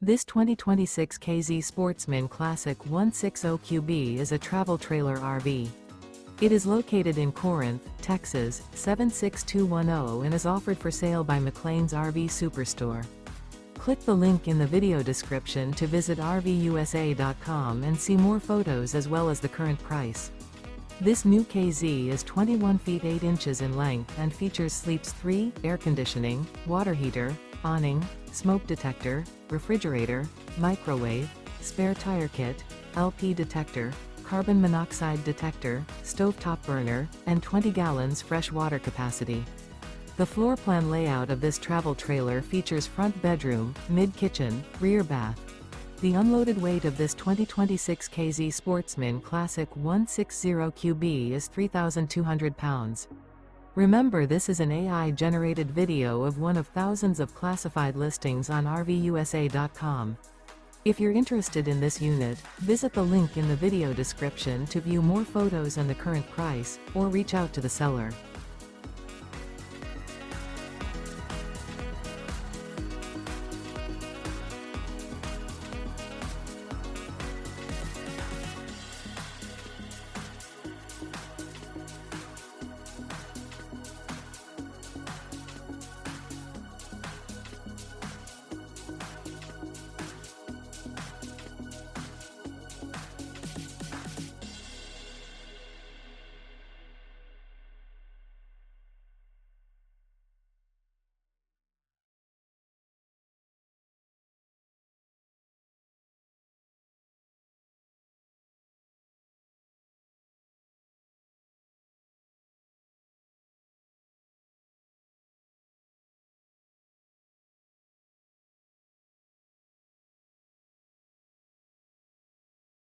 This 2026 K-Z Sportsmen Classic 160QB is a travel trailer RV. It is located in Corinth, Texas, 76210 and is offered for sale by McClain's RV Superstore. Click the link in the video description to visit RVUSA.com and see more photos as well as the current price. This new K-Z is 21 feet 8 inches in length and features sleeps 3, air conditioning, water heater, awning, smoke detector, refrigerator, microwave, spare tire kit, LP detector, carbon monoxide detector, stovetop burner, and 20 gallons fresh water capacity. The floor plan layout of this travel trailer features front bedroom, mid-kitchen, rear bath. The unloaded weight of this 2026 K-Z Sportsmen Classic 160QB is 3,200 pounds. Remember, this is an AI-generated video of one of thousands of classified listings on RVUSA.com. If you're interested in this unit, visit the link in the video description to view more photos and the current price, or reach out to the seller.